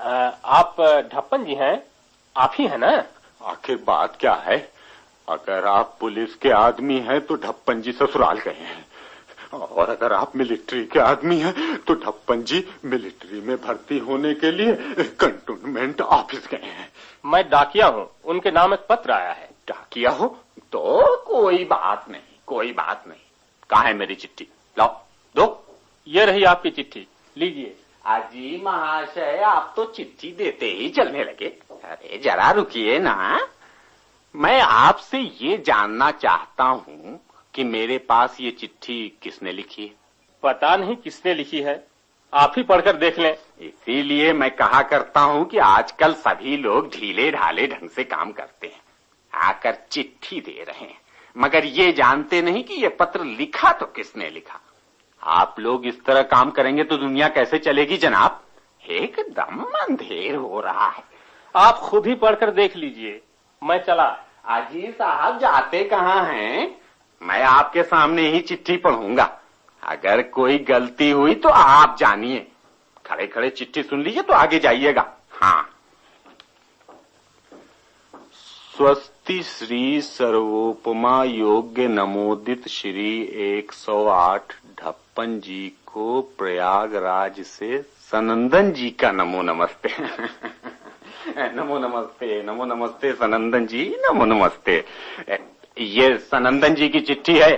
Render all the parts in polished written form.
आप ढप्पन जी हैं? आप ही हैं ना? आखिर बात क्या है? अगर आप पुलिस के आदमी हैं तो ढप्पन जी ससुराल गए हैं, और अगर आप मिलिट्री के आदमी हैं तो ढप्पन जी मिलिट्री में भर्ती होने के लिए कंटोनमेंट ऑफिस गए हैं। मैं डाकिया हूँ, उनके नाम एक पत्र आया है। डाकिया हो तो कोई बात नहीं, कोई बात नहीं। कहाँ है मेरी चिट्ठी? लाओ दो। ये रही आपकी चिट्ठी, लीजिए। अजी महाशय, आप तो चिट्ठी देते ही चलने लगे। अरे जरा रुकिए ना, मैं आपसे ये जानना चाहता हूँ कि मेरे पास ये चिट्ठी किसने लिखी है? पता नहीं किसने लिखी है, आप ही पढ़कर देख लें। इसीलिए मैं कहा करता हूँ कि आजकल सभी लोग ढीले ढाले ढंग से काम करते हैं, आकर चिट्ठी दे रहे हैं, मगर ये जानते नहीं कि ये पत्र लिखा तो किसने लिखा। आप लोग इस तरह काम करेंगे तो दुनिया कैसे चलेगी जनाब? एकदम अंधेर हो रहा है। आप खुद ही पढ़कर देख लीजिए, मैं चला। अजी साहब, जाते कहाँ हैं? मैं आपके सामने ही चिट्ठी पढ़ूंगा, अगर कोई गलती हुई तो आप जानिए। खड़े खड़े चिट्ठी सुन लीजिए तो आगे जाइएगा। हाँ। स्वस्ति श्री सर्वोपमा योग्य नमोदित श्री 108 ढप्पन जी को प्रयागराज से सनंदन जी का नमो नमस्ते। नमो नमस्ते, नमो नमस्ते सनंदन जी, नमो नमस्ते। ये सनंदन जी की चिट्ठी है,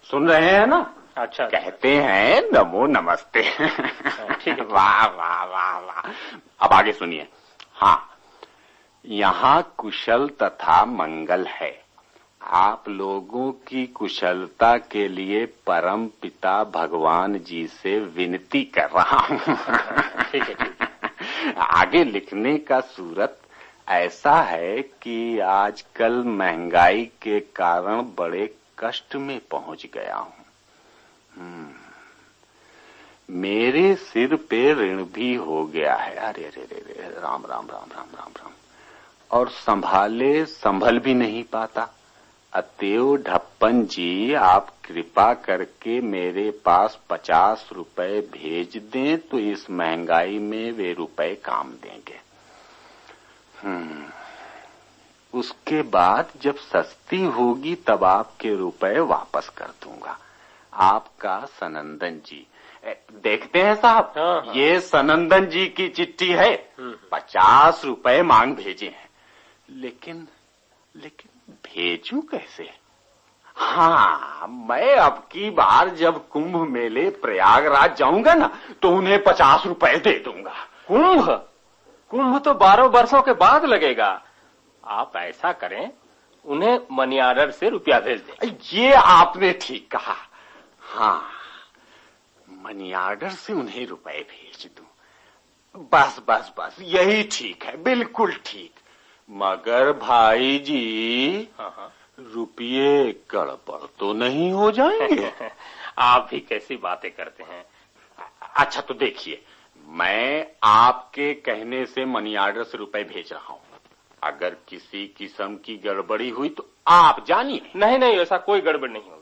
सुन रहे हैं ना? अच्छा। कहते हैं नमो नमस्ते। ठीक है। वाह वाह वाह वाह। अब आगे सुनिए। हाँ, यहाँ कुशल तथा मंगल है। आप लोगों की कुशलता के लिए परम पिता भगवान जी से विनती कर रहा हूँ। ठीक है, ठीक है। आगे लिखने का सूरत ऐसा है कि आजकल महंगाई के कारण बड़े कष्ट में पहुंच गया हूँ। मेरे सिर पे ऋण भी हो गया है। अरे रे रे रे, राम राम राम राम राम राम। और संभल भी नहीं पाता। अतएव ढप्पन जी, आप कृपा करके मेरे पास 50 रुपए भेज दें तो इस महंगाई में वे रुपए काम देंगे। उसके बाद जब सस्ती होगी तब आपके रुपए वापस कर दूंगा। आपका सनंदन जी। देखते हैं साहब, हाँ। ये सनंदन जी की चिट्ठी है। 50 रुपए मांग भेजे हैं, लेकिन भेजूं कैसे? हाँ, मैं अब की बार जब कुंभ मेले प्रयागराज जाऊंगा ना तो उन्हें 50 रुपए दे दूंगा। कुंभ तो 12 वर्षों के बाद लगेगा। आप ऐसा करें, उन्हें मनी ऑर्डर से रुपया भेज दें। ये आपने ठीक कहा। हाँ, मनी ऑर्डर से उन्हें रुपए भेज दूं। बस बस बस, यही ठीक है, बिल्कुल ठीक। मगर भाई जी, रुपये गड़बड़ तो नहीं हो जाएंगे? आप भी कैसी बातें करते हैं। अच्छा तो देखिए, मैं आपके कहने से मनी ऑर्डर से रुपए भेज रहा हूँ। अगर किसी किस्म की गड़बड़ी हुई तो आप जानिए। नहीं नहीं, ऐसा कोई गड़बड़ नहीं होगी।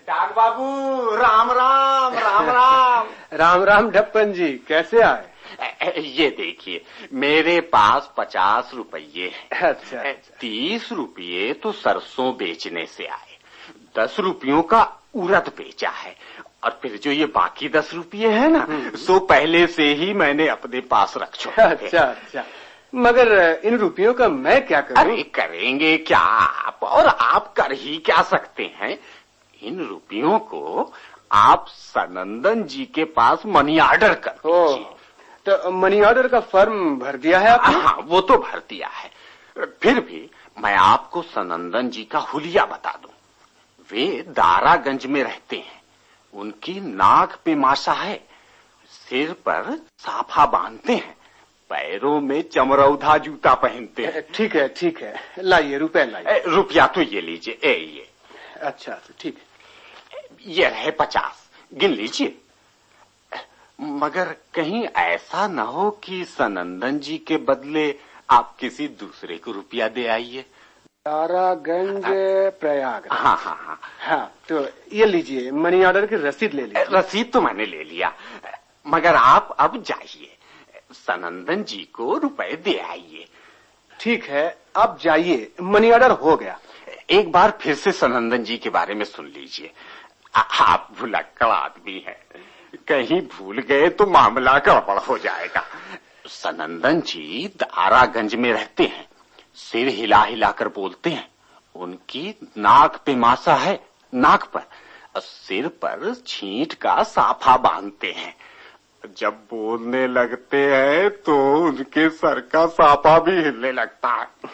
डाक बाबू, राम राम राम राम। राम राम ढप्पन जी, कैसे आए? ये देखिए, मेरे पास 50 रुपये हैं। अच्छा। 30 रुपये तो सरसों बेचने से आए, 10 रुपयों का उड़द बेचा है, और फिर जो ये बाकी 10 रुपये है ना, सो पहले से ही मैंने अपने पास रख छोड़े। अच्छा अच्छा, मगर इन रुपयों का मैं क्या करूं? अरे करेंगे क्या आप, और आप कर ही क्या सकते हैं। इन रुपयों को आप सनंदन जी के पास मनी ऑर्डर कर दीजिए। तो मनी ऑर्डर का फॉर्म भर दिया है आपने? हाँ, वो तो भर दिया है। फिर भी मैं आपको सनंदन जी का हुलिया बता दूं। वे दारागंज में रहते हैं। उनकी नाक पे माशा है, सिर पर साफा बांधते हैं, पैरों में चमरौधा जूता पहनते हैं। ठीक है ठीक है, लाइए रुपए लाइए। रुपया तो ये लीजिए। ये अच्छा ठीक है, ये रहे 50, गिन लीजिए। मगर कहीं ऐसा न हो कि सनंदन जी के बदले आप किसी दूसरे को रुपया दे आइए। तारागंज प्रयाग। हाँ हाँ हाँ हाँ, तो ये लीजिए, मनी ऑर्डर की रसीद ले लीजिए। रसीद तो मैंने ले लिया, मगर आप अब जाइए, सनंदन जी को रुपए दे आइए। ठीक है, अब जाइए, मनी ऑर्डर हो गया। एक बार फिर से सनंदन जी के बारे में सुन लीजिए। आप भुलक्कड़ आदमी हैं, कहीं भूल गए तो मामला गड़बड़ हो जाएगा। सनंदन जी दारागंज में रहते हैं, सिर हिला हिला कर बोलते हैं, उनकी नाक पे मासा है, नाक पर, सिर पर छींट का साफा बांधते हैं। जब बोलने लगते हैं तो उनके सर का साफा भी हिलने लगता है।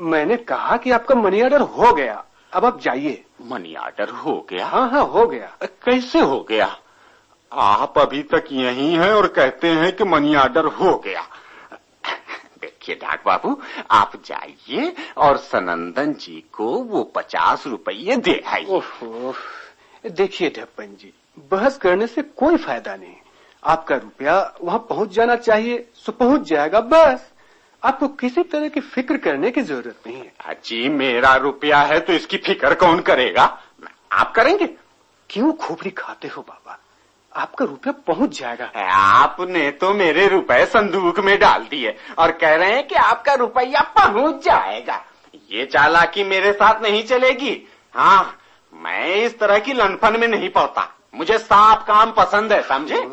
मैंने कहा कि आपका मनी ऑर्डर हो गया, अब आप जाइए। मनी ऑर्डर हो गया? हाँ हाँ, हो गया। कैसे हो गया? आप अभी तक यहीं हैं और कहते हैं कि मनी ऑर्डर हो गया। देखिए डाक बाबू, आप जाइए और सनंदन जी को वो 50 रुपये दे आइए। ओहो, देखिए ढप्पन जी, बहस करने से कोई फायदा नहीं। आपका रुपया वहाँ पहुँच जाना चाहिए, सो पहुँच जाएगा, बस। आपको किसी तरह की फिक्र करने की जरूरत नहीं है। जी, मेरा रुपया है तो इसकी फिक्र कौन करेगा? आप करेंगे? क्यों खोपड़ी खाते हो बाबा, आपका रुपया पहुँच जाएगा। आपने तो मेरे रुपए संदूक में डाल दिए और कह रहे हैं कि आपका रुपया पहुँच जाएगा। ये चालाकी मेरे साथ नहीं चलेगी। हाँ, मैं इस तरह की लनफन में नहीं पड़ता, मुझे साफ काम पसंद है, समझे?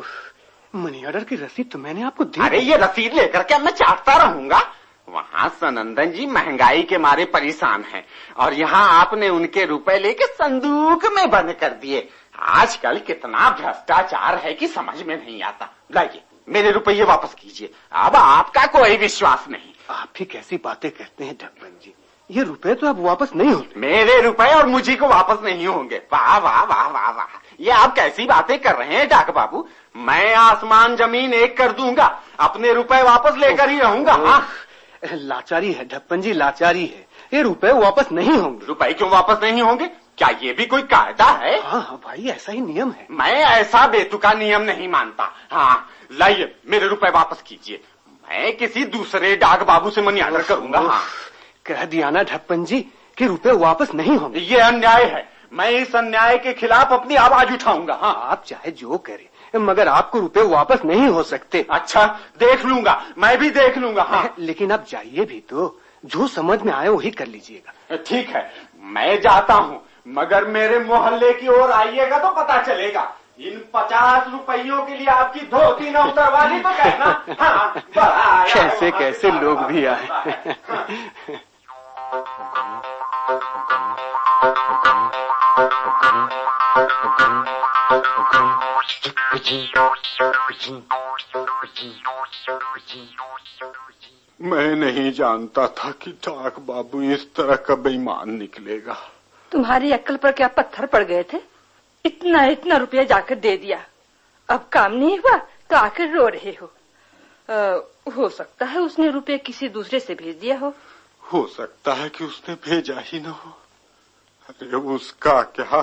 मनी ऑर्डर की रसीद तो मैंने आपको दी। अरे ये रसीद लेकर क्या मैं चाटता रहूंगा? वहाँ सनंदन जी महंगाई के मारे परेशान हैं और यहाँ आपने उनके रुपए लेके संदूक में बंद कर दिए। आजकल कितना भ्रष्टाचार है कि समझ में नहीं आता। लाइए, मेरे रुपये वापस कीजिए, अब आपका कोई विश्वास नहीं। आप ही कैसी बातें कहते हैं ढप्पन जी, ये रुपए तो अब वापस नहीं होंगे। मेरे रुपए और मुझी को वापस नहीं होंगे? वाह वाह वाह वाह वाह, ये आप कैसी बातें कर रहे हैं डाक बाबू? मैं आसमान जमीन एक कर दूंगा, अपने रुपए वापस लेकर ही रहूंगा। हाँ, लाचारी है ढप्पन जी, लाचारी है, ये रुपए वापस नहीं होंगे। रुपए क्यों वापस नहीं होंगे? क्या ये भी कोई कायदा है? हाँ हाँ भाई, ऐसा ही नियम है। मैं ऐसा बेतुका नियम नहीं मानता। हाँ, लाइए, मेरे रुपए वापस कीजिए, मैं किसी दूसरे डाक बाबू से मनी ऑर्डर करूंगा। हाँ, कह दिया ना ढप्पन जी कि रुपए वापस नहीं होंगे। ये अन्याय है, मैं इस अन्याय के खिलाफ अपनी आवाज उठाऊंगा। हाँ, आप चाहे जो करें, मगर आपको रुपए वापस नहीं हो सकते। अच्छा, देख लूंगा, मैं भी देख लूंगा। हाँ, लेकिन आप जाइए भी तो, जो समझ में आए वही कर लीजिएगा। ठीक है, मैं जाता हूँ, मगर मेरे मोहल्ले की ओर आइएगा तो पता चलेगा। इन 50 रुपयों के लिए आपकी धोती न उतरवा दी तो कहना। हाँ, कैसे कैसे लोग भी आए। मैं नहीं जानता था कि डाक बाबू इस तरह का बेईमान निकलेगा। तुम्हारी अक्ल पर क्या पत्थर पड़ गए थे? इतना इतना रुपया जाकर दे दिया, अब काम नहीं हुआ तो आकर रो रहे हो। हो सकता है उसने रुपये किसी दूसरे से भेज दिया हो सकता है कि उसने भेजा ही न हो। अरे उसका क्या,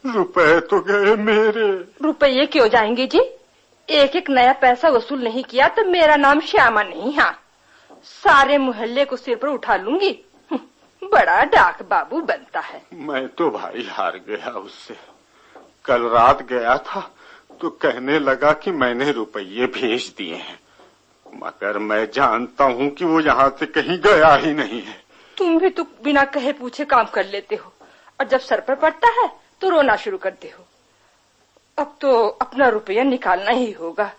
रुपए तो गए मेरे। रुपये क्यों जाएंगे जी? एक एक नया पैसा वसूल नहीं किया तो मेरा नाम श्यामा नहीं। हाँ, सारे मोहल्ले को सिर पर उठा लूंगी। बड़ा डाक बाबू बनता है। मैं तो भाई हार गया उससे। कल रात गया था तो कहने लगा कि मैंने रुपये भेज दिए हैं, मगर मैं जानता हूँ कि वो यहाँ से कहीं गया ही नहीं है। तुम भी तो बिना कहे पूछे काम कर लेते हो और जब सर पर पड़ता है तो रोना शुरू करते हो। अब तो अपना रुपया निकालना ही होगा।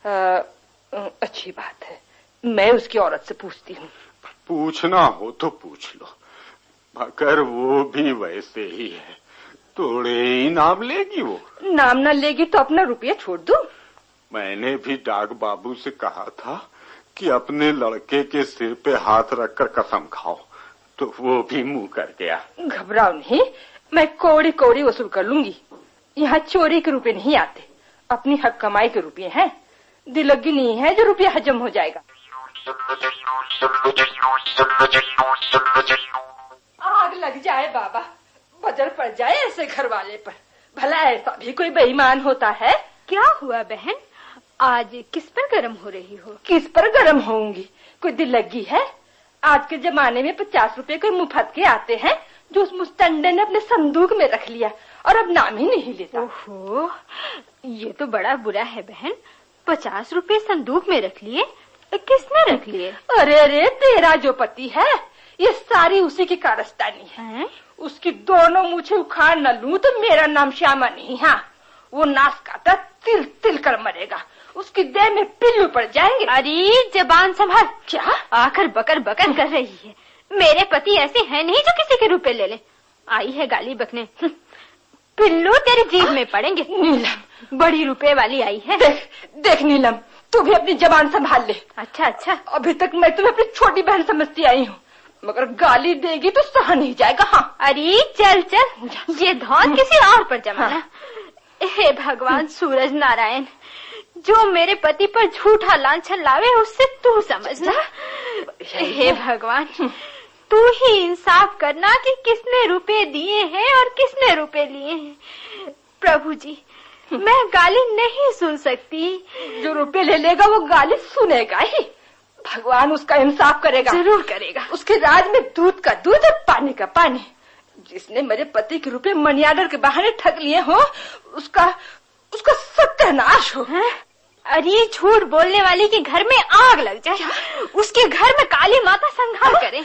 अच्छी बात है, मैं उसकी औरत से पूछती हूँ। पूछना हो तो पूछ लो, मगर वो भी वैसे ही है, थोड़े ही नाम लेगी वो। नाम न लेगी तो अपना रुपया छोड़ दूं? मैंने भी डाक बाबू से कहा था कि अपने लड़के के सिर पे हाथ रखकर कसम खाओ, तो वो भी मुंह कर गया। घबराओ नहीं, मैं कौड़ी कौड़ी वसूल कर लूंगी। यहाँ चोरी के रुपए नहीं आते, अपनी हक कमाई के रुपए हैं। दिलगी नहीं है जो रुपया हजम हो जाएगा। आग लग जाए बाबा, बजर पड़ जाए ऐसे घर वाले पर। भला ऐसा भी कोई बेईमान होता है? क्या हुआ बहन, आज किस पर गरम हो रही हो? किस पर गरम होंगी? कोई दिल लगी है? आज के जमाने में 50 रुपए कोई मुफ्त के आते हैं जो उस मुस्तंडे ने अपने संदूक में रख लिया और अब नाम ही नहीं लेता। ओहो, ये तो बड़ा बुरा है बहन। 50 रुपए संदूक में रख लिए? किसने रख लिए? अरे तेरा जो पति है ये सारी उसी की कारस्तानी है। उसकी दोनों मूछें उखाड़ न लूं तो मेरा नाम श्यामा नहीं। हाँ, वो नाश खाता तिल तिल कर मरेगा, उसकी देह में पिल्लू पड़ जाएंगे। अरे जबान संभाल। क्या आकर बकर बकर कर रही है? मेरे पति ऐसे हैं नहीं जो किसी के रुपए ले ले। आई है गाली बकने। पिल्लू तेरी जीभ में पड़ेंगे। नीलम, बड़ी रुपए वाली आई है। देख नीलम, तू भी अपनी जबान संभाल ले। अच्छा, अभी तक मैं तुम्हें अपनी छोटी बहन समझती आई हूँ, मगर गाली देगी तो सह नहीं जाएगा। हाँ, अरे चल, ये धौन किसी और पर जमाना। हाँ। हे भगवान सूरज नारायण, जो मेरे पति पर झूठा लांछन लावे उससे तू समझना। हे भगवान, तू ही इंसाफ करना कि किसने रुपए दिए हैं और किसने रुपए लिए हैं। प्रभु जी, मैं गाली नहीं सुन सकती। जो रुपए ले लेगा वो गाली सुनेगा ही। भगवान उसका इंसाफ करेगा। जरूर करेगा। उसके राज में दूध का दूध और पानी का पानी। जिसने मेरे पति के रुपए मनी ऑर्डर के बहाने ठग लिए हो उसका सत्यानाश हो। अरे झूठ बोलने वाली के घर में आग लग जाए, उसके घर में काली माता संहार करे।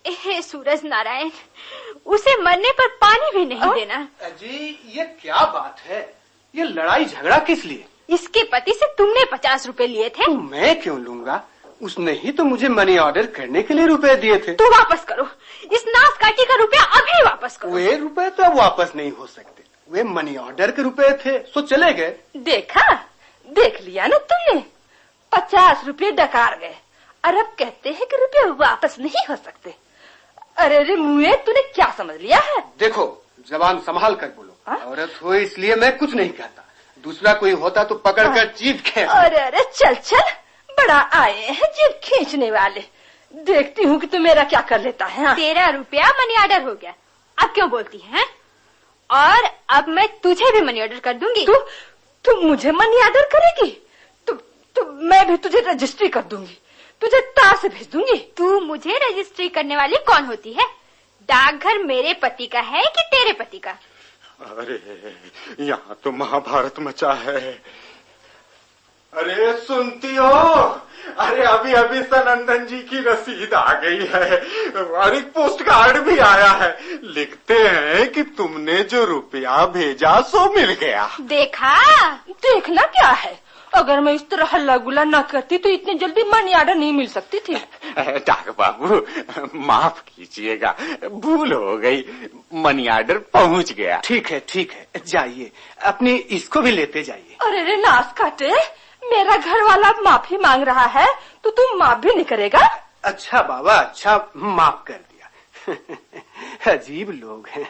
हे सूरज नारायण, उसे मरने पर पानी भी नहीं देना। जी ये क्या बात है? ये लड़ाई झगड़ा किस लिए? इसके पति से तुमने 50 रुपए लिए थे। तो मैं क्यों लूंगा? उसने ही तो मुझे मनी ऑर्डर करने के लिए रुपए दिए थे। तो वापस करो, इस नाश काटी का रुपया अभी वापस करो। वे रुपए तो अब वापस नहीं हो सकते, वे मनी ऑर्डर के रुपए थे, सो चले गए। देख लिया ना तुमने, 50 रुपए डकार गए और अब कहते हैं कि रुपए वापस नहीं हो सकते। अरे मुए, तूने क्या समझ लिया है? देखो, जबान संभाल कर बोलो। औरत हो इसलिए मैं कुछ नहीं कहता, दूसरा कोई होता तो पकड़कर जीभ खींच। अरे चल, बड़ा आए हैं जीभ खींचने वाले। देखती हूँ कि तू मेरा क्या कर लेता है। तेरा रुपया मनी ऑर्डर हो गया, अब क्यों बोलती है? और अब मैं तुझे भी मनी ऑर्डर कर दूंगी। तू मुझे मनी ऑर्डर करेगी? तो मैं भी तुझे रजिस्ट्री कर दूंगी, तुझे तार से भेज दूंगी। तू मुझे रजिस्ट्री करने वाली कौन होती है? डाकघर मेरे पति का है कि तेरे पति का? अरे यहाँ तो महाभारत मचा है। अरे सुनती हो? अरे अभी सनंदन जी की रसीद आ गई है और एक पोस्ट कार्ड भी आया है। लिखते हैं कि तुमने जो रुपया भेजा सो मिल गया। देखना क्या है? अगर मैं इस तरह हल्ला गुल्ला न करती तो इतनी जल्दी मनी ऑर्डर नहीं मिल सकती थी। डाक बाबू माफ कीजिएगा, भूल हो गई, मनी ऑर्डर पहुंच गया। ठीक है, जाइए, अपनी इसको भी लेते जाइए। अरे नाश काटे, मेरा घर वाला माफी मांग रहा है तो तुम माफ भी नहीं करेगा? अच्छा बाबा, अच्छा, माफ कर दिया। अजीब लोग हैं।